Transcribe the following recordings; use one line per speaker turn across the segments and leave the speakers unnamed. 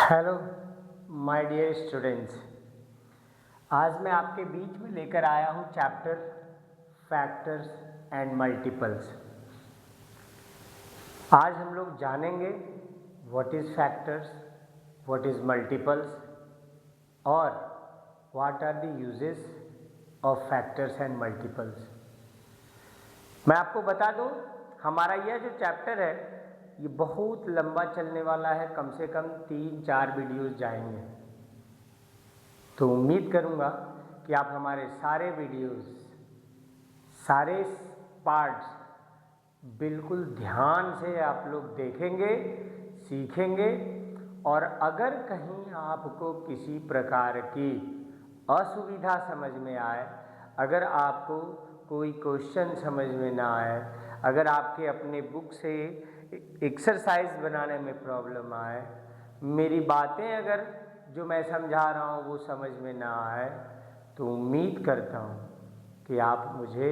Hello my dear students. आज मैं आपके बीच में लेकर आया हूँ चैप्टर फैक्टर्स एंड मल्टीपल्स। आज हम लोग जानेंगे what is factors, what is multiples और what are the uses of factors and multiples. मैं आपको बता दूँ, हमारा यह जो चैप्टर है ये बहुत लंबा चलने वाला है, कम से कम 3-4 वीडियोस जाएंगे। तो उम्मीद करूँगा कि आप हमारे सारे वीडियोस, सारे पार्ट्स बिल्कुल ध्यान से आप लोग देखेंगे, सीखेंगे और अगर कहीं आपको किसी प्रकार की असुविधा समझ में आए, अगर आपको कोई क्वेश्चन समझ में ना आए, अगर आपके अपने बुक से एक्सरसाइज बनाने में प्रॉब्लम आए, मेरी बातें अगर जो मैं समझा रहा हूँ वो समझ में ना आए, तो उम्मीद करता हूँ कि आप मुझे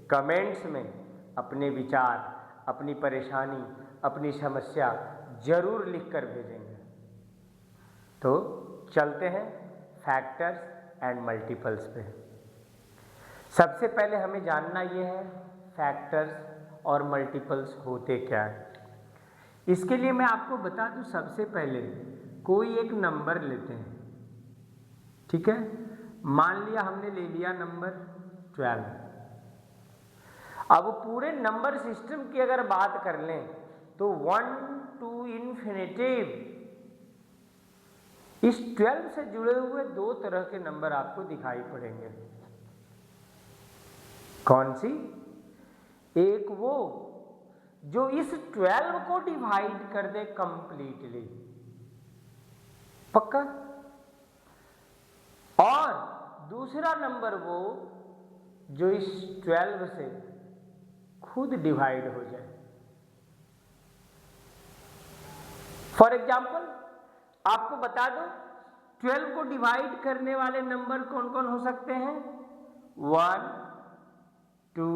कमेंट्स में अपने विचार, अपनी परेशानी, अपनी समस्या ज़रूर लिख कर भेजेंगे। तो चलते हैं फैक्टर्स एंड मल्टीपल्स पे। सबसे पहले हमें जानना ये है फैक्टर्स और मल्टीपल्स होते क्या है। इसके लिए मैं आपको बता दूं, सबसे पहले कोई एक नंबर लेते हैं, ठीक है। मान लिया हमने ले लिया नंबर 12। अब पूरे नंबर सिस्टम की अगर बात कर लें तो 1 to इन्फिनिटिव, इस 12 से जुड़े हुए दो तरह के नंबर आपको दिखाई पड़ेंगे। कौन सी? एक वो जो इस 12 को डिवाइड कर दे कंप्लीटली, पक्का। और दूसरा नंबर वो जो इस 12 से खुद डिवाइड हो जाए। फॉर एग्जाम्पल आपको बता दो, 12 को डिवाइड करने वाले नंबर कौन कौन हो सकते हैं? 1, 2,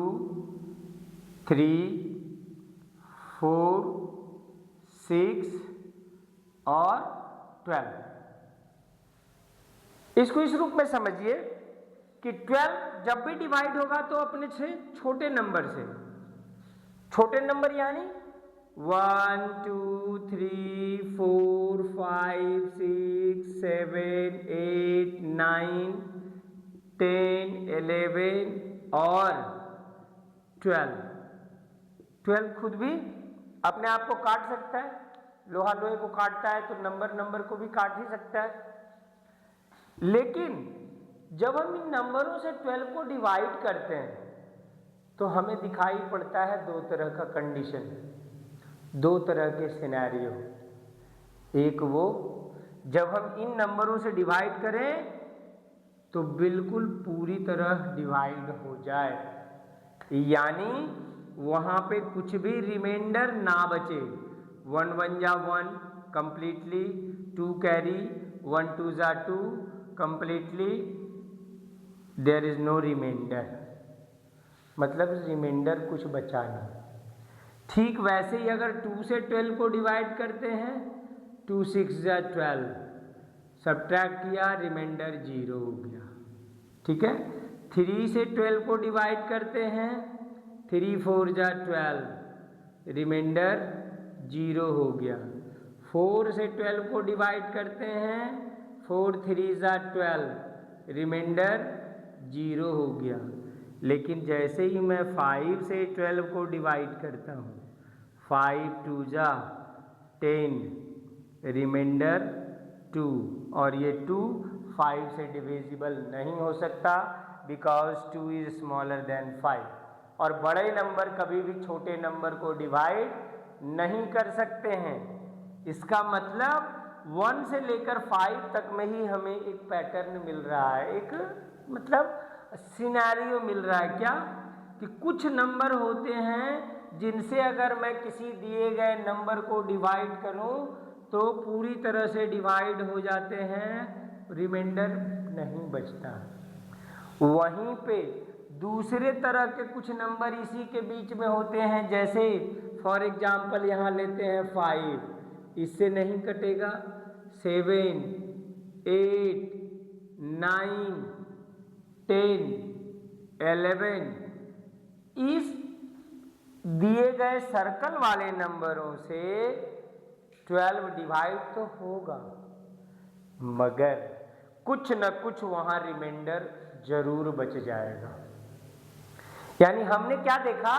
3, 4, 6 और 12। इसको इस रूप में समझिए कि 12 जब भी डिवाइड होगा तो अपने से छोटे नंबर से, छोटे नंबर यानी 1, 2, 3, 4, 5, 6, 7, 8, 9, 10, 11 और 12 खुद भी अपने आप को काट सकता है। लोहा लोहे को काटता है तो नंबर नंबर को भी काट ही सकता है। लेकिन जब हम इन नंबरों से 12 को डिवाइड करते हैं तो हमें दिखाई पड़ता है दो तरह का कंडीशन, दो तरह के सिनेरियो। एक वो जब हम इन नंबरों से डिवाइड करें तो बिल्कुल पूरी तरह डिवाइड हो जाए, यानी वहाँ पे कुछ भी रिमाइंडर ना बचे। 1 1 जा 1 कंप्लीटली, 2 कैरी, 1 2 जा 2 completely, there is no reminder, मतलब रिमाइंडर कुछ बचा नहीं। ठीक वैसे ही अगर 2 से 12 को डिवाइड करते हैं, 2 6 जा 12, सब्ट्रैक्ट किया, रिमाइंडर 0 हो गया, ठीक है। 3 से 12 को डिवाइड करते हैं, 3 4 जा 12, रिमाइंडर 0 हो गया। 4 से 12 को डिवाइड करते हैं, 4 3 जा 12, रिमाइंडर 0 हो गया। लेकिन जैसे ही मैं 5 से 12 को डिवाइड करता हूँ, 5 2 जा 10, रिमाइंडर 2, और ये 2 5 से डिविजिबल नहीं हो सकता बिकॉज 2 इज स्मॉलर देन 5। और बड़े नंबर कभी भी छोटे नंबर को डिवाइड नहीं कर सकते हैं। इसका मतलब 1 से लेकर 5 तक में ही हमें एक पैटर्न मिल रहा है, एक मतलब सिनेरियो मिल रहा है। क्या कि कुछ नंबर होते हैं जिनसे अगर मैं किसी दिए गए नंबर को डिवाइड करूं तो पूरी तरह से डिवाइड हो जाते हैं, रिमाइंडर नहीं बचता। वहीं पे दूसरे तरह के कुछ नंबर इसी के बीच में होते हैं, जैसे फॉर एग्जाम्पल यहाँ लेते हैं 5, इससे नहीं कटेगा, 7, 8, 9, 10, 11 इस दिए गए सर्कल वाले नंबरों से 12 डिवाइड तो होगा, मगर कुछ न कुछ वहां रिमाइंडर जरूर बच जाएगा। यानी हमने क्या देखा,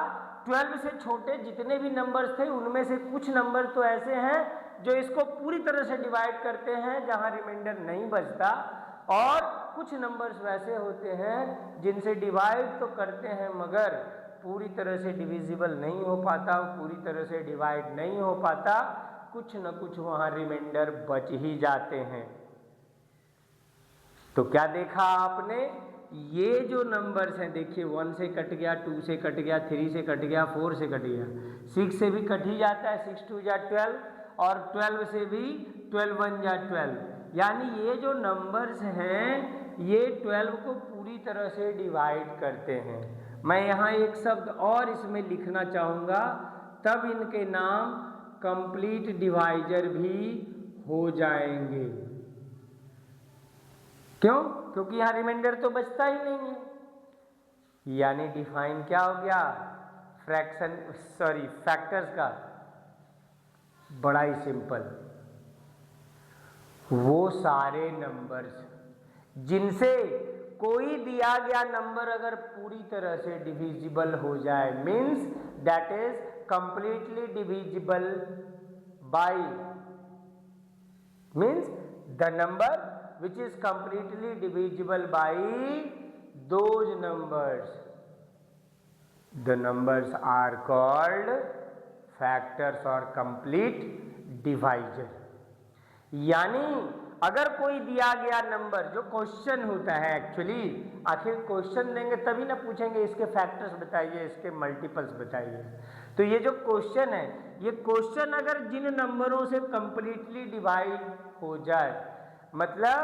12 से छोटे जितने भी नंबर्स थे उनमें से कुछ नंबर तो ऐसे हैं जो इसको पूरी तरह से डिवाइड करते हैं जहां रिमाइंडर नहीं बचता, और कुछ नंबर्स वैसे होते हैं जिनसे डिवाइड तो करते हैं मगर पूरी तरह से डिविजिबल नहीं हो पाता, पूरी तरह से डिवाइड नहीं हो पाता, कुछ न कुछ वहां रिमाइंडर बच ही जाते हैं। तो क्या देखा आपने, ये जो नंबर्स हैं देखिए 1 से कट गया, 2 से कट गया, 3 से कट गया, 4 से कट गया, 6 से भी कट ही जाता है, 6 2 जा 12, और 12 से भी 12 1 जा 12। यानी ये जो नंबर्स हैं ये 12 को पूरी तरह से डिवाइड करते हैं। मैं यहाँ एक शब्द और इसमें लिखना चाहूँगा, तब इनके नाम कंप्लीट डिवाइजर भी हो जाएंगे। क्यों? क्योंकि यहाँ रिमाइंडर तो बचता ही नहीं है। यानी डिफाइन क्या हो गया, फैक्टर्स का, बड़ा ही सिंपल, वो सारे नंबर्स जिनसे कोई दिया गया नंबर अगर पूरी तरह से डिविजिबल हो जाए, means that is completely divisible by, means the number which is completely divisible by those numbers, the numbers are called factors or complete divisor। यानी अगर कोई दिया गया नंबर, जो क्वेश्चन होता है एक्चुअली, आखिर क्वेश्चन देंगे तभी ना पूछेंगे इसके फैक्टर्स बताइए, इसके मल्टीपल्स बताइए, तो ये जो क्वेश्चन है, ये क्वेश्चन अगर जिन नंबरों से कंप्लीटली डिवाइड हो जाए, मतलब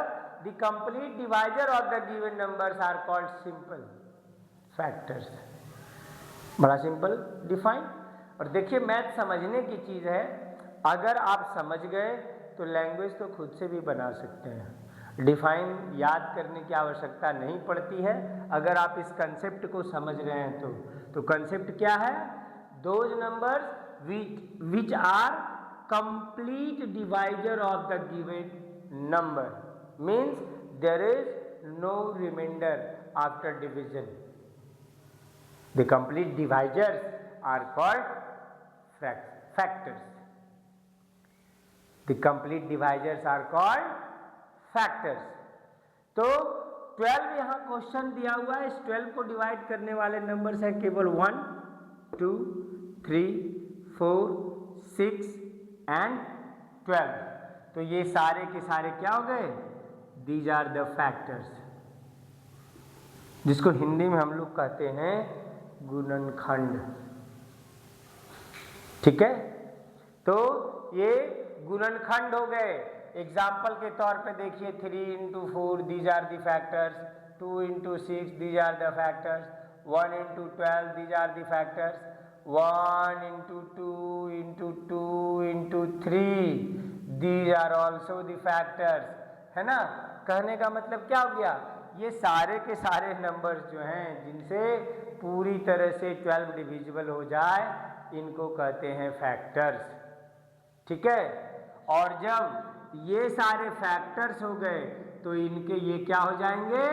the complete divisor of the given numbers are called simple factors. बड़ा सिंपल डिफाइन। और देखिए मैथ समझने की चीज है, अगर आप समझ गए तो लैंग्वेज तो खुद से भी बना सकते हैं। डिफाइन याद करने की आवश्यकता नहीं पड़ती है अगर आप इस कंसेप्ट को समझ रहे हैं तो कंसेप्ट क्या है, those numbers which are complete divisor of the given number means there is no remainder after division. The complete divisors are called factors. The complete divisors are called factors. तो 12 यहाँ question दिया हुआ है, इस 12 को divide करने वाले numbers हैं केवल 1 2 3 4 6 एंड 12। तो ये सारे के सारे क्या हो गए, दीज आर द फैक्टर्स, जिसको हिंदी में हम लोग कहते हैं गुणनखंड। ठीक है, तो ये गुणनखंड हो गए। एग्जाम्पल के तौर पे देखिए 3 into 4 these are the factors, 2 into 6 these are the factors, 1 into 12 these are the factors, 1 into 2 into 2 into 3 These are also the factors, है ना। कहने का मतलब क्या हो गया, ये सारे के सारे नंबर्स जो हैं जिनसे पूरी तरह से 12 डिविजिबल हो जाए, इनको कहते हैं फैक्टर्स। ठीक है, और जब ये सारे फैक्टर्स हो गए तो इनके ये क्या हो जाएंगे,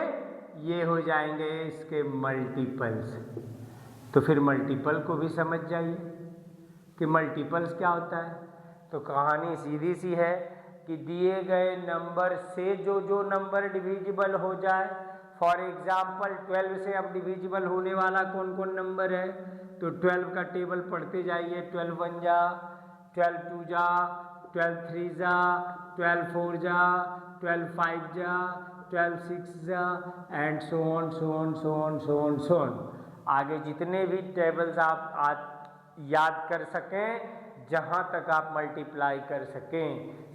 ये हो जाएंगे इसके मल्टीपल्स। तो फिर मल्टीपल को भी समझ जाइए कि मल्टीपल्स क्या होता है। तो कहानी सीधी सी है कि दिए गए नंबर से जो नंबर डिविजिबल हो जाए, फॉर एग्जाम्पल 12 से अब डिविजिबल होने वाला कौन कौन नंबर है, तो 12 का टेबल पढ़ते जाइए, 12 1 जा, 12 2 जा, 12 3 जा, 12 4 जा, 12 5 जा, 12 6 जा, and so on so on so on so on so on. आगे जितने भी टेबल्स आप याद कर सकें, जहाँ तक आप मल्टीप्लाई कर सकें,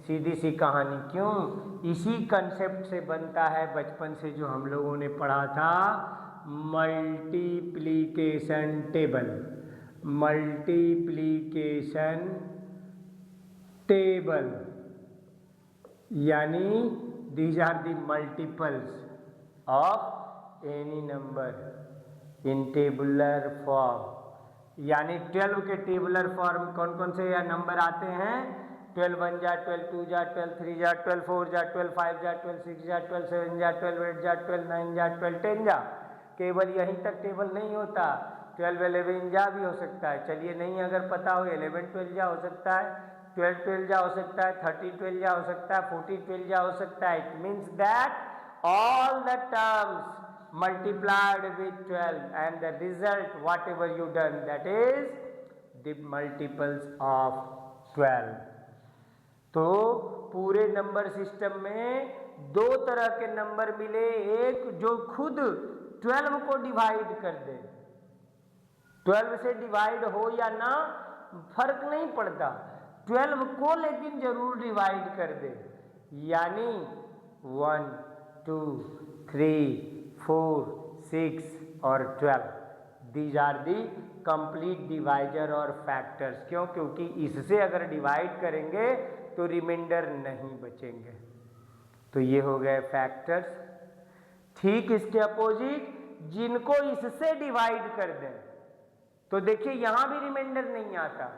सीधी सी कहानी। क्यों, इसी कंसेप्ट से बनता है बचपन से जो हम लोगों ने पढ़ा था, मल्टीप्लिकेशन टेबल। मल्टीप्लिकेशन टेबल यानी these are the multiples of any number in tabular form। यानी 12 के टेबुलर फॉर्म कौन कौन से नंबर आते हैं? 12 1 जा, 12 2 जा, 12 3 जा, 12 4 जा, 12 5 जा, 12 6 जा, 12 7 जा, 12 8 जा, 12 9 जा, 12 10 जा। केवल यहीं तक टेबल नहीं होता, 12 11 जा भी हो सकता है। चलिए नहीं अगर पता हो 11 12 जा हो सकता है, 12 12 जा हो सकता है, 13 12 जा हो सकता है, 14 12 जा हो सकता है। It means that all the terms multiplied with 12 and the result whatever you done, that is the multiples of 12। तो पूरे नंबर सिस्टम में दो तरह के नंबर मिले, एक जो खुद 12 को डिवाइड कर दे, 12 से डिवाइड हो या ना फर्क नहीं पड़ता, 12 को लेकिन जरूर डिवाइड कर दे, यानी 1 2 3 4 6 और 12। These are the complete divisor और फैक्टर्स। क्यों? क्योंकि इससे अगर डिवाइड करेंगे तो रिमाइंडर नहीं बचेंगे। तो ये हो गए फैक्टर्स। ठीक इसके अपोजिट जिनको इससे डिवाइड कर दें, तो देखिए यहां भी रिमाइंडर नहीं आता।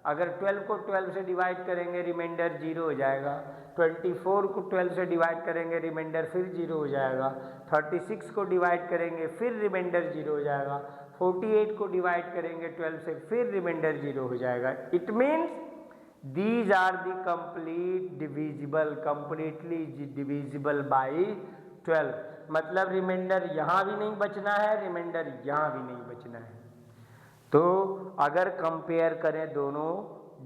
अगर 12 को 12 से डिवाइड करेंगे रिमाइंडर 0 हो जाएगा, 24 को 12 से डिवाइड करेंगे रिमाइंडर फिर 0 हो जाएगा, 36 को डिवाइड करेंगे फिर रिमाइंडर 0 हो जाएगा, 48 को डिवाइड करेंगे 12 से फिर रिमाइंडर 0 हो जाएगा। It means these are the complete divisible, completely divisible by 12। मतलब रिमाइंडर यहां भी नहीं बचना है, रिमाइंडर यहां भी नहीं बचना है। तो अगर कंपेयर करें दोनों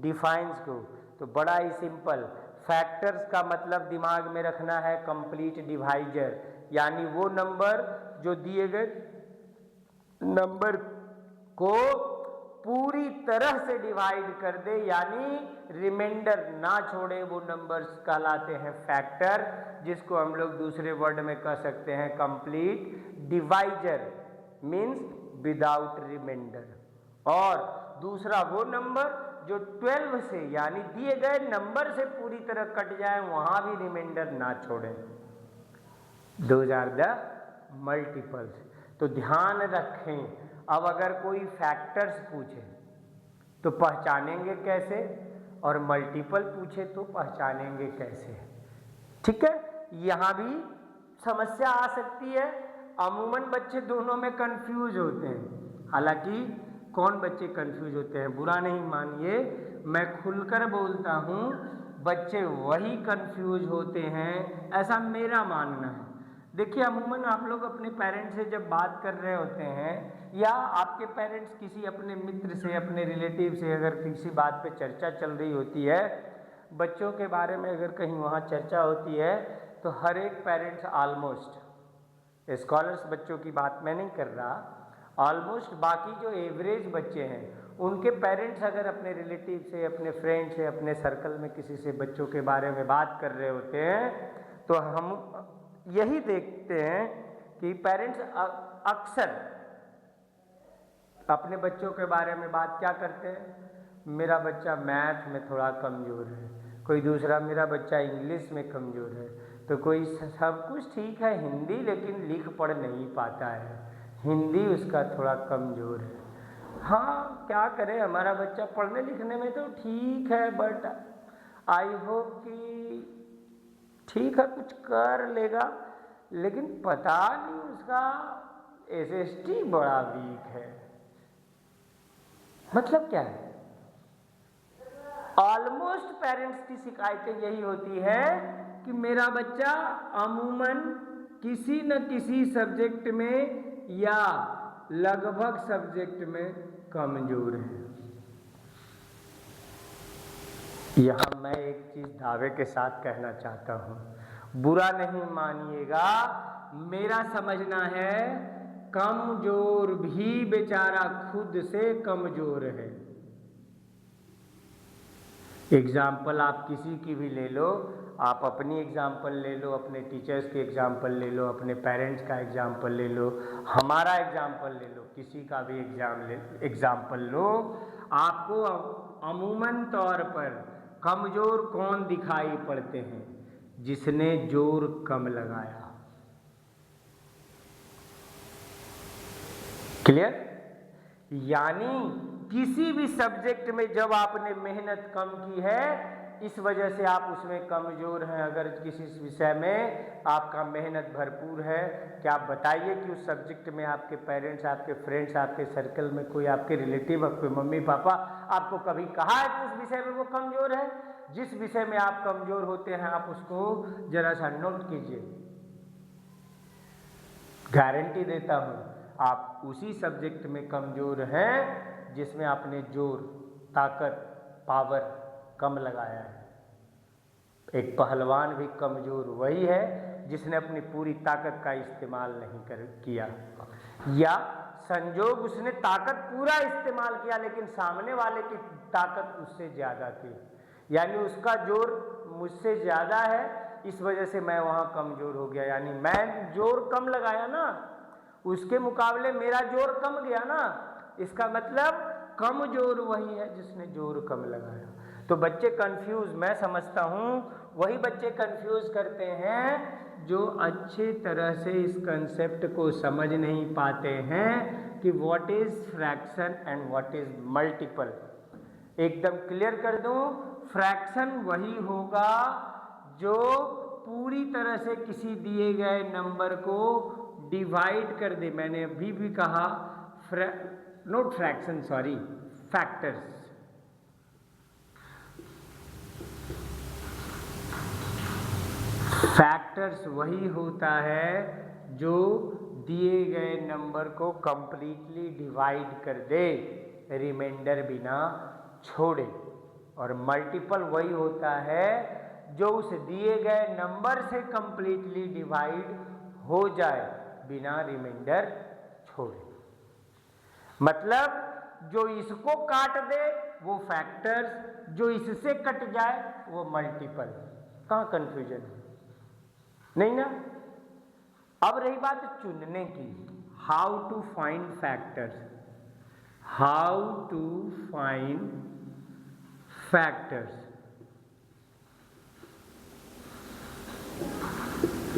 डिफाइंस को तो बड़ा ही सिंपल। फैक्टर्स का मतलब दिमाग में रखना है कंप्लीट डिवाइजर, यानी वो नंबर जो दिए गए नंबर को पूरी तरह से डिवाइड कर दे, यानी रिमाइंडर ना छोड़े, वो नंबर्स कहलाते हैं फैक्टर, जिसको हम लोग दूसरे वर्ड में कह सकते हैं complete divisor, means without reminder. और दूसरा वो नंबर जो 12 से यानी दिए गए नंबर से पूरी तरह कट जाए, वहां भी रिमाइंडर ना छोड़ें। Those are the multiples. तो ध्यान रखें, अब अगर कोई फैक्टर्स पूछे तो पहचानेंगे कैसे, और मल्टीपल पूछे तो पहचानेंगे कैसे। ठीक है, यहां भी समस्या आ सकती है। अमूमन बच्चे दोनों में कंफ्यूज होते हैं। हालांकि कौन बच्चे कंफ्यूज होते हैं बुरा नहीं मानिए, मैं खुलकर बोलता हूं, बच्चे वही कंफ्यूज होते हैं, ऐसा मेरा मानना है। देखिए अमूमन आप लोग अपने पेरेंट्स से जब बात कर रहे होते हैं, या आपके पेरेंट्स किसी अपने मित्र से, अपने रिलेटिव से अगर किसी बात पे चर्चा चल रही होती है, बच्चों के बारे में अगर कहीं वहाँ चर्चा होती है, तो हर एक पेरेंट्स ऑलमोस्ट, स्कॉलर्स बच्चों की बात मैं नहीं कर रहा, ऑलमोस्ट बाकी जो एवरेज बच्चे हैं उनके पेरेंट्स अगर अपने रिलेटिव से, अपने फ्रेंड से, अपने सर्कल में किसी से बच्चों के बारे में बात कर रहे होते हैं, तो हम यही देखते हैं कि पेरेंट्स अक्सर अपने बच्चों के बारे में बात क्या करते हैं, मेरा बच्चा मैथ में थोड़ा कमज़ोर है, कोई दूसरा मेरा बच्चा इंग्लिश में कमज़ोर है, तो कोई सब कुछ ठीक है हिंदी लेकिन लिख पढ़ नहीं पाता है, हिंदी उसका थोड़ा कमज़ोर है। हाँ क्या करें, हमारा बच्चा पढ़ने लिखने में तो ठीक है, बट आई होप कि ठीक है कुछ कर लेगा, लेकिन पता नहीं उसका SST बड़ा वीक है। मतलब क्या है, ऑलमोस्ट पेरेंट्स की शिकायतें यही होती है कि मेरा बच्चा अमूमन किसी न किसी सब्जेक्ट में या लगभग सब्जेक्ट में कमजोर है। यहां मैं एक चीज दावे के साथ कहना चाहता हूं, बुरा नहीं मानिएगा, मेरा समझना है कमजोर भी बेचारा खुद से कमजोर है। एग्जाम्पल आप किसी की भी ले लो, आप अपनी एग्जाम्पल ले लो, अपने टीचर्स की एग्जाम्पल ले लो, अपने पेरेंट्स का एग्जाम्पल ले लो, हमारा एग्जाम्पल ले लो, किसी का भी एग्जाम्पल लो, आपको अमूमन तौर पर कमज़ोर कौन दिखाई पड़ते हैं? जिसने जोर कम लगाया। क्लियर? यानी किसी भी सब्जेक्ट में जब आपने मेहनत कम की है, इस वजह से आप उसमें कमजोर हैं। अगर किसी विषय में आपका मेहनत भरपूर है, क्या आप बताइए कि उस सब्जेक्ट में आपके पेरेंट्स, आपके फ्रेंड्स, आपके सर्कल में कोई आपके रिलेटिव, आपके मम्मी पापा आपको कभी कहा है कि उस विषय में वो कमजोर है? जिस विषय में आप कमजोर होते हैं आप उसको जरा सा नोट कीजिए। गारंटी देता हूं आप उसी सब्जेक्ट में कमजोर हैं जिसमें आपने जोर, ताकत, पावर कम लगाया है। एक पहलवान भी कमजोर वही है जिसने अपनी पूरी ताकत का इस्तेमाल नहीं किया, या संजोग उसने ताकत पूरा इस्तेमाल किया लेकिन सामने वाले की ताकत उससे ज्यादा थी, यानी उसका जोर मुझसे ज्यादा है, इस वजह से मैं वहां कमजोर हो गया। यानी मैं जोर कम लगाया ना, उसके मुकाबले मेरा जोर कम गया ना, इसका मतलब कमजोर वही है जिसने जोर कम लगाया। तो बच्चे कंफ्यूज, मैं समझता हूं वही बच्चे कंफ्यूज करते हैं जो अच्छे तरह से इस कंसेप्ट को समझ नहीं पाते हैं कि what is fraction and what is multiple. एकदम क्लियर कर दूं, फ्रैक्शन वही होगा जो पूरी तरह से किसी दिए गए नंबर को डिवाइड कर दे। मैंने अभी भी कहा note fraction, sorry, factors. Factors वही होता है जो दिए गए नंबर को कंप्लीटली डिवाइड कर दे, रिमाइंडर बिना छोड़े। और मल्टीपल वही होता है जो उस दिए गए नंबर से कंप्लीटली डिवाइड हो जाए बिना रिमाइंडर छोड़े। मतलब जो इसको काट दे वो फैक्टर्स, जो इससे कट जाए वो मल्टीपल। कहाँ कंफ्यूजन है? नहीं ना? अब रही बात चुनने की, how to find factors. How to find factors.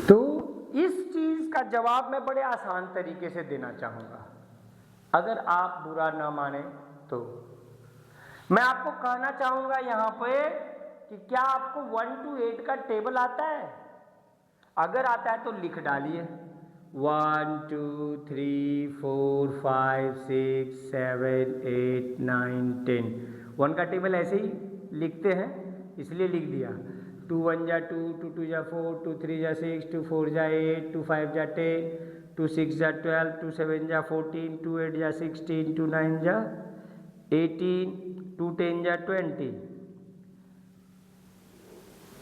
तो इस चीज का जवाब मैं बड़े आसान तरीके से देना चाहूंगा, अगर आप बुरा ना माने तो। मैं आपको कहना चाहूंगा यहां पे कि क्या आपको 1 to 8 का टेबल आता है? अगर आता है तो लिख डालिए 1 2 3 4 5 6 7 8 9 10। 1 का टेबल ऐसे ही लिखते हैं इसलिए लिख दिया। 2 1 जा 2, 2 2 जा 4, 2 3 जा 6, 2 4 जा 8, 2 5 जा 10, 2 6 जा 12, 2 7 जा 14, 2 8 जा 16, 2 9 जा 18, 2 10 जा 20,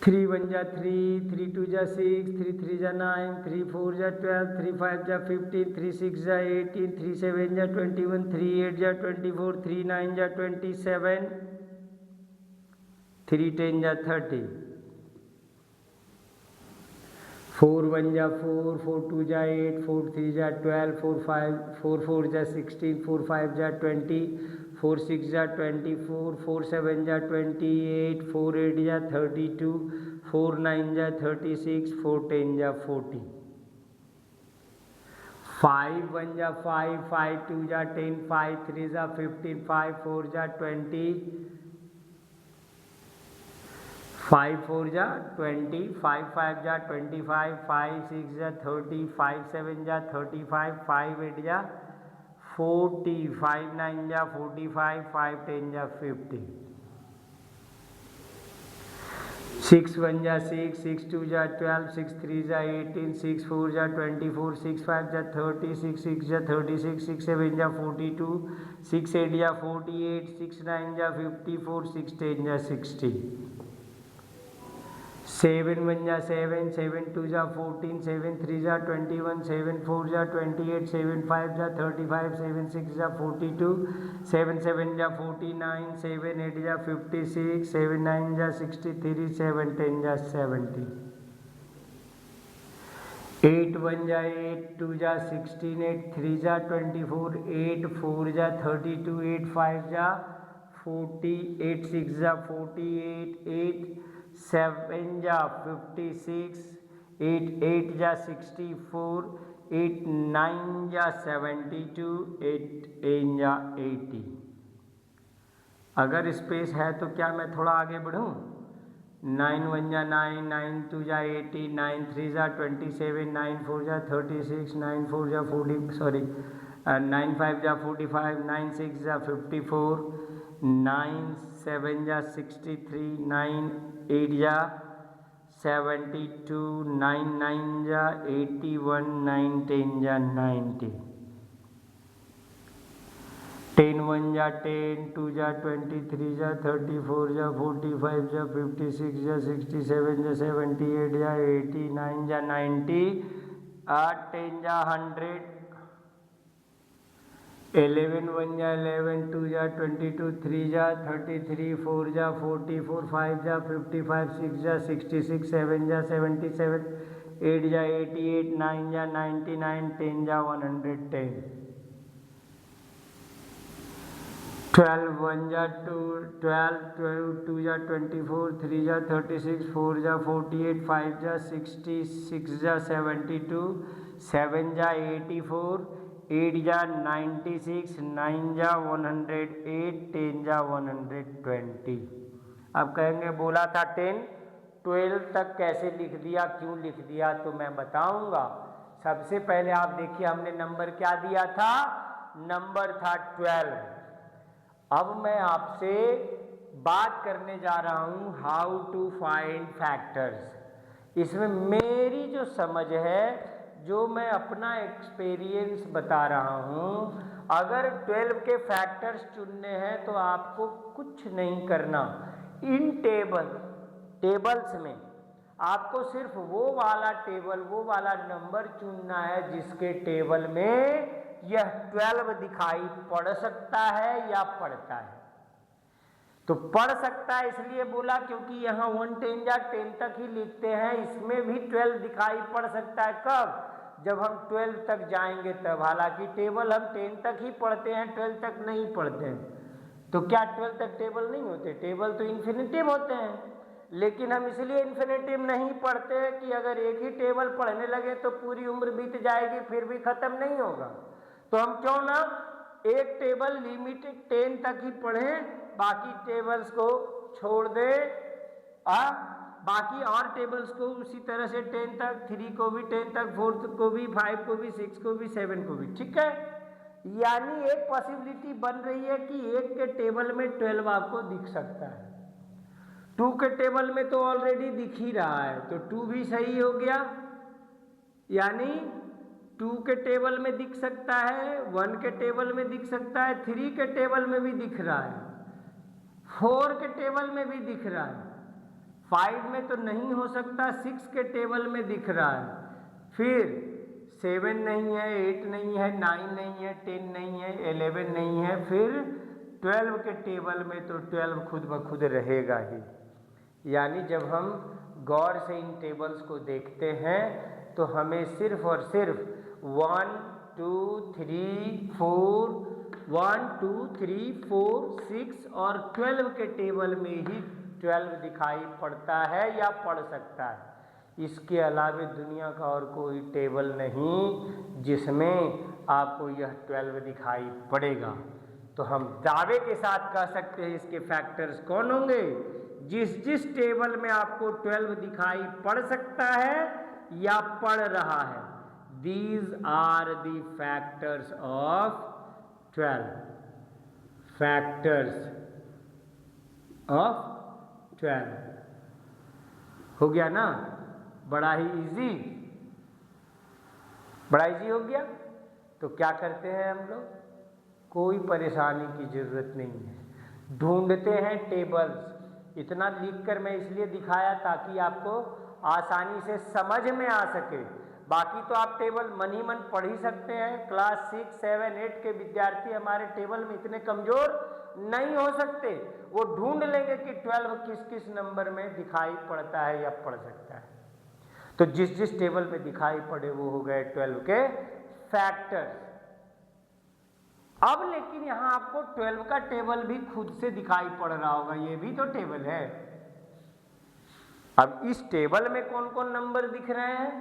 3 1 जा 3, 3 2 जा 6, 3 3 जा 9, 3 4 जा 12, 3 5 जा 15, 3 6 जा 18, 3 7 जा 21, 3 8 जा 24, 3 9 जा 27, 3 10 जा 30, 4 1 जा 4, 4 2 जा 8, 4 3 जा 12, 4 4 जा 16, 4 5 जा 20, 4 6 जा 24, 4 7 जा 28, 4 8 जा 32, 4 9 जा 36, 4 10 जा 40, 5 1 जा 5, 5 2 जा 10, 5 3 जा 15, 5 4 जा 20, 5 4 जा 20, 5 5 जा 25, 5 6 जा 30, 5 7 जा 35, 5 8 जा 40, 5 9 जा 45, 5 10 जा 50, 6 1 जा 6, 6 2 जा 12, 6 3 जा 18, 6 4 जा 24, 6 5 जा 30, 6 6 जा 36, 6 7 जा 42, 6 8 जा 48, 6 9 जा 54, 6 10 जा 60, 7 1 जा 7, 7 2 जा 14, 7 3 जा 21, 7 4 जा 28, 7 5 जा 35, 7 6 जा 42, 7 7 जा 49, 7 8 जा 56, 7 9 जा 63, 7 10 जा 70, 8 1 जा 8, 2 जा 16, 8 3 जा 24, 8 4 जा 32, 8 5 जा 40, 8 6 जा 48, 8 7 जा 56, 8 जा 64, 8 9 जा 72, 8 जा 80। अगर स्पेस है तो क्या मैं थोड़ा आगे बढ़ूं? 9 1 जा 9, 9 2 जा 80, 9 3 जा 27, 9 4 जा 36, 9 4 जा 9 5 जा 45, 9 6 जा 54, 9 7 जा 63, 9 8 जा 72, 9 9 जा 81, 9 10 जा 90, 10 1 जा 10, 2 जा 23 जा 34 जा 45 जा 56 जा 67 जा 78 जा 80, 9 जा 90, 10 जा 100, 11 1 जा 11, 2 जा 22, 3 जा 33, 4 जा 44, 5 जा 55, 6 जा 66, 7 जा 77, 8 जा 88, 9 जा 99, 10 जा 110, 12 1 जा 12, 2 जा 24, 3 जा 36, 4 जा 48, 5 जा 60, 6 जा 72, 7 जा 84, 8 जा 96, 9 जा 108, 10 जा 120। अब कहेंगे बोला था 10, 12 तक कैसे लिख दिया, क्यों लिख दिया, तो मैं बताऊंगा। सबसे पहले आप देखिए हमने नंबर क्या दिया था, नंबर था 12। अब मैं आपसे बात करने जा रहा हूं हाउ टू फाइंड फैक्टर्स। इसमें मेरी जो समझ है, जो मैं अपना एक्सपीरियंस बता रहा हूं, अगर 12 के फैक्टर्स चुनने हैं तो आपको कुछ नहीं करना। इन टेबल्स में आपको सिर्फ वो वाला टेबल, वो वाला नंबर चुनना है जिसके टेबल में यह 12 दिखाई पड़ सकता है या पड़ता है। तो पढ़ सकता है इसलिए बोला क्योंकि यहाँ 1 10 या 10 तक ही लिखते हैं, इसमें भी 12 दिखाई पड़ सकता है। कब? जब हम 12 तक जाएंगे तब। हालांकि टेबल हम 10 तक ही पढ़ते हैं, 12 तक नहीं पढ़ते हैं। तो क्या 12 तक टेबल नहीं होते? टेबल तो इन्फिनिटिव होते हैं, लेकिन हम इसलिए इन्फिनिटिव नहीं पढ़ते कि अगर एक ही टेबल पढ़ने लगे तो पूरी उम्र बीत जाएगी फिर भी खत्म नहीं होगा। तो हम क्यों ना एक टेबल लिमिटेड 10 तक ही पढ़ें, बाकी टेबल्स को छोड़ दे, बाकी और टेबल्स को उसी तरह से 10 तक, 3 को भी 10 तक, 4 को भी, 5 को भी, 6 को भी, 7 को भी। ठीक है, यानी एक पॉसिबिलिटी बन रही है कि एक के टेबल में 12 आपको दिख सकता है, 2 के टेबल में तो ऑलरेडी दिख ही रहा है, तो 2 भी सही हो गया। यानी 2 के टेबल में दिख सकता है, 1 के टेबल में दिख सकता है, 3 के टेबल में भी दिख रहा है, 4 के टेबल में भी दिख रहा है, 5 में तो नहीं हो सकता, 6 के टेबल में दिख रहा है, फिर 7 नहीं है, 8 नहीं है, 9 नहीं है, 10 नहीं है, 11 नहीं है, फिर 12 के टेबल में तो 12 खुद ब खुद रहेगा ही। यानी जब हम गौर से इन टेबल्स को देखते हैं तो हमें सिर्फ और सिर्फ 1 2 3 4 1 2 3 4 6 और 12 के टेबल में ही 12 दिखाई पड़ता है या पड़ सकता है। इसके अलावा दुनिया का और कोई टेबल नहीं जिसमें आपको यह 12 दिखाई पड़ेगा। तो हम दावे के साथ कह सकते हैं इसके फैक्टर्स कौन होंगे? जिस टेबल में आपको 12 दिखाई पड़ सकता है या पड़ रहा है, these are the factors of 12, factors of 12। हो गया ना? बड़ा ही इजी, बड़ा इजी हो गया। तो क्या करते हैं हम लोग? कोई परेशानी की जरूरत नहीं है, ढूंढते हैं टेबल्स। इतना लिखकर मैं इसलिए दिखाया ताकि आपको आसानी से समझ में आ सके। बाकी तो आप टेबल मन ही मन पढ़ ही सकते हैं। क्लास 6 7 8 के विद्यार्थी हमारे टेबल में इतने कमजोर नहीं हो सकते, वो ढूंढ लेंगे कि 12 किस किस नंबर में दिखाई पड़ता है या पड़ सकता है। तो जिस टेबल में दिखाई पड़े वो हो गए 12 के फैक्टर्स। अब लेकिन यहां आपको 12 का टेबल भी खुद से दिखाई पड़ रहा होगा, ये भी तो टेबल है। अब इस टेबल में कौन कौन नंबर दिख रहे हैं?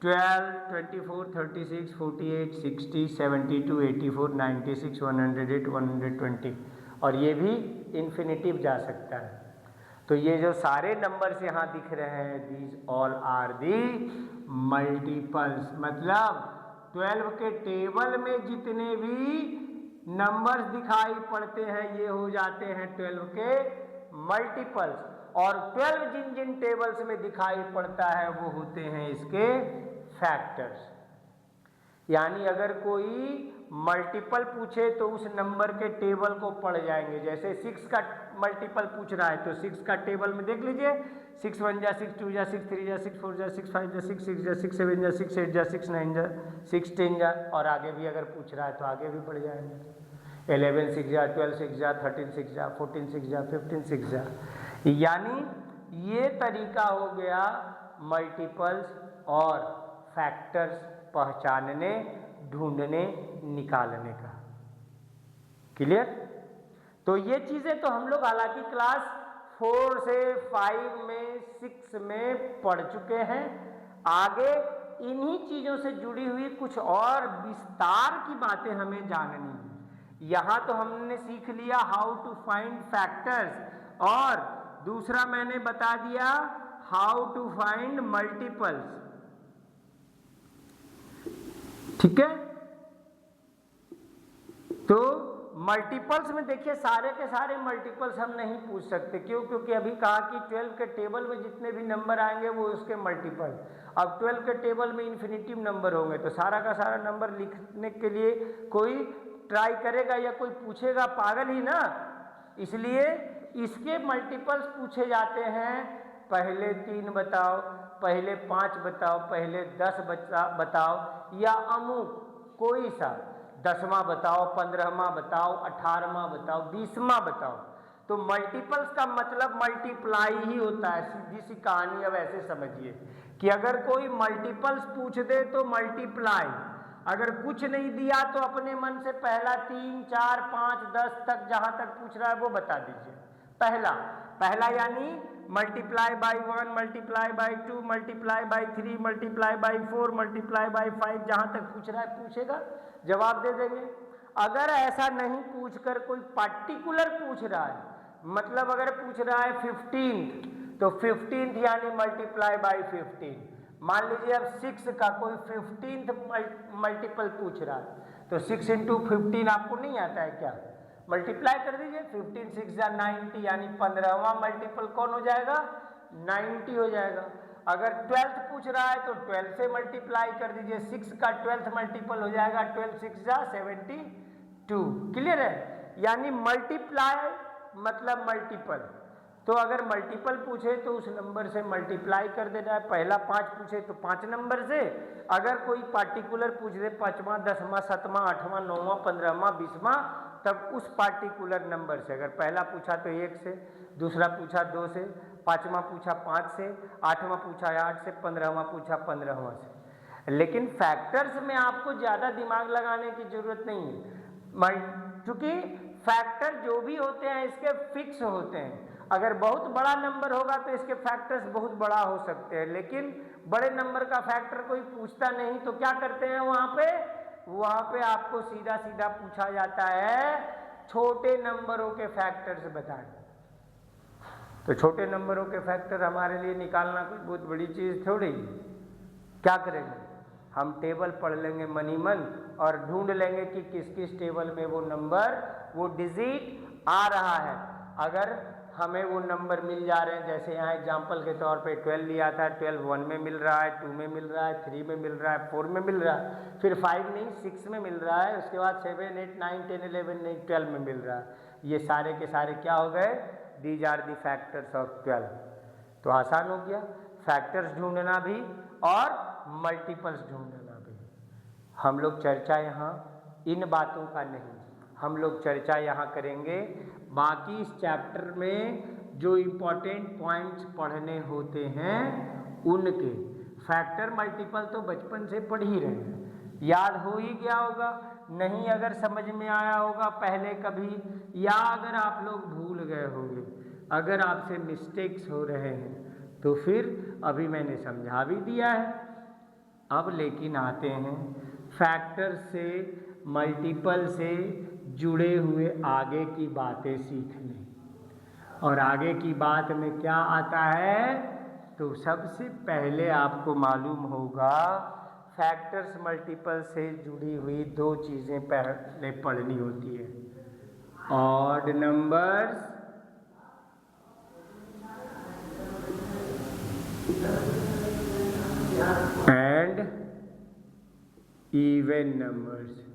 12, 24, 36, 48, 60, 72, 84, 96, 108, 120 और ये भी इन्फिनिटिव जा सकता है। तो ये जो सारे नंबर्स यहाँ दिख रहे हैं, these all are the multiples, मतलब 12 के टेबल में जितने भी नंबर्स दिखाई पड़ते हैं ये हो जाते हैं 12 के मल्टीपल्स, और 12 जिन जिन टेबल्स में दिखाई पड़ता है वो होते हैं इसके फैक्टर्स। यानी अगर कोई मल्टीपल पूछे तो उस नंबर के टेबल को पढ़ जाएंगे। जैसे 6 का मल्टीपल पूछ रहा है तो 6 का टेबल में देख लीजिए, 6 1 जा 6 2 जा 6 3 जा 6 4 जा 6 5 जा 6 6 जा 6 7 जा 6 8 जा 6 9 जा 6 10 जा, और आगे भी अगर पूछ रहा है तो आगे भी पढ़ जाएंगे। 11 6 जा 12 6 जा 13 6 जा 14 6 जा 15 6 जा। यानी ये तरीका हो गया मल्टीपल्स और फैक्टर्स पहचानने, ढूंढने, निकालने का। क्लियर? तो ये चीजें तो हम लोग हालांकि क्लास 4 से 5 में 6 में पढ़ चुके हैं। आगे इन्हीं चीजों से जुड़ी हुई कुछ और विस्तार की बातें हमें जाननी है। यहाँ तो हमने सीख लिया हाउ टू फाइंड फैक्टर्स, और दूसरा मैंने बता दिया हाउ टू फाइंड मल्टीपल्स। ठीक है? तो मल्टीपल्स में देखिए सारे के सारे मल्टीपल्स हम नहीं पूछ सकते। क्यों? क्योंकि अभी कहा कि 12 के टेबल में जितने भी नंबर आएंगे वो उसके मल्टीपल। अब 12 के टेबल में इन्फिनिटिव नंबर होंगे तो सारा का सारा नंबर लिखने के लिए कोई ट्राई करेगा या कोई पूछेगा? पागल ही ना। इसलिए इसके मल्टीपल्स पूछे जाते हैं। पहले 3 बताओ, पहले 5 बताओ, पहले 10 बताओ, या अमुक कोई सा 10वां बताओ, 15वां बताओ, 18वां बताओ, 20वां बताओ। तो मल्टीपल्स का मतलब मल्टीप्लाई ही होता है। सीधी सी कहानी अब ऐसे समझिए कि अगर कोई मल्टीपल्स पूछ दे तो मल्टीप्लाई, अगर कुछ नहीं दिया तो अपने मन से पहला 3 4 5 10 तक जहां तक पूछ रहा है वो बता दीजिए। पहला यानी multiply by 1, multiply by 2, multiply by 3, multiply by 4, multiply by 5, जहां तक पूछ रहा है पूछेगा, जवाब दे देंगे। अगर ऐसा नहीं पूछकर कोई पार्टिकुलर पूछ रहा है, मतलब अगर पूछ रहा है 15 तो 15 यानी मल्टीप्लाई बाई 15। मान लीजिए अब 6 का कोई 15th मल्टीपल पूछ रहा है तो 6 इंटू 15 आपको नहीं आता है क्या? मल्टीप्लाई कर दीजिए। 15 6 जा 90 यानी 15वां मल्टीपल कौन हो जाएगा? 90 हो जाएगा। अगर 12th पूछ रहा है तो 12 से मल्टीप्लाई कर दीजिए, 6 का 12th मल्टीपल हो जाएगा 12 6 जा 72। क्लियर है? यानी मल्टीप्लाई मतलब मल्टीपल। तो अगर मल्टीपल पूछे तो उस नंबर से मल्टीप्लाई कर देना है। पहला 5 पूछे तो 5 नंबर से, अगर कोई पार्टिकुलर पूछ दे 5वां 10वां 7वां 8वां 9वां 15वां 20वां, तब उस पार्टिकुलर नंबर से, अगर पहला पूछा तो 1 से, दूसरा पूछा 2 से, 5वां पूछा 5 से, 8वां पूछा 8 से, 15वां पूछा 15वां से। लेकिन फैक्टर्स में आपको ज़्यादा दिमाग लगाने की जरूरत नहीं है, क्योंकि फैक्टर जो भी होते हैं इसके फिक्स होते हैं। अगर बहुत बड़ा नंबर होगा तो इसके फैक्टर्स बहुत बड़ा हो सकते हैं, लेकिन बड़े नंबर का फैक्टर कोई पूछता नहीं। तो क्या करते हैं वहाँ पे आपको सीधा सीधा पूछा जाता है छोटे नंबरों के फैक्टर्स बताएं। तो छोटे नंबरों के फैक्टर हमारे लिए निकालना कोई बहुत बड़ी चीज़ थोड़ी। क्या करेंगे? हम टेबल पढ़ लेंगे मनी मन और ढूंढ लेंगे कि किस किस टेबल में वो नंबर, वो डिजिट आ रहा है। अगर हमें वो नंबर मिल जा रहे हैं, जैसे यहाँ एग्जाम्पल के तौर पे 12 लिया था, 12 1 में मिल रहा है, 2 में मिल रहा है, 3 में मिल रहा है, 4 में मिल रहा है, फिर 5 नहीं 6 में मिल रहा है, उसके बाद 7 8 9 10 11 नहीं 12 में मिल रहा है। ये सारे के सारे क्या हो गए? These are the factors of 12। तो आसान हो गया फैक्टर्स ढूंढना भी और मल्टीपल्स ढूंढना भी। हम लोग चर्चा यहाँ इन बातों का नहीं, हम लोग चर्चा यहाँ करेंगे बाकी इस चैप्टर में जो इम्पोर्टेंट पॉइंट्स पढ़ने होते हैं उनके। फैक्टर मल्टीपल तो बचपन से पढ़ ही रहे हैं, याद हो ही गया होगा। नहीं अगर समझ में आया होगा पहले कभी, या अगर आप लोग भूल गए होंगे, अगर आपसे मिस्टेक्स हो रहे हैं तो फिर अभी मैंने समझा भी दिया है। अब लेकिन आते हैं फैक्टर से मल्टीपल से जुड़े हुए आगे की बातें सीखने। और आगे की बात में क्या आता है, तो सबसे पहले आपको मालूम होगा फैक्टर्स मल्टीपल से जुड़ी हुई दो चीज़ें पहले पढ़नी होती है, odd numbers and even numbers.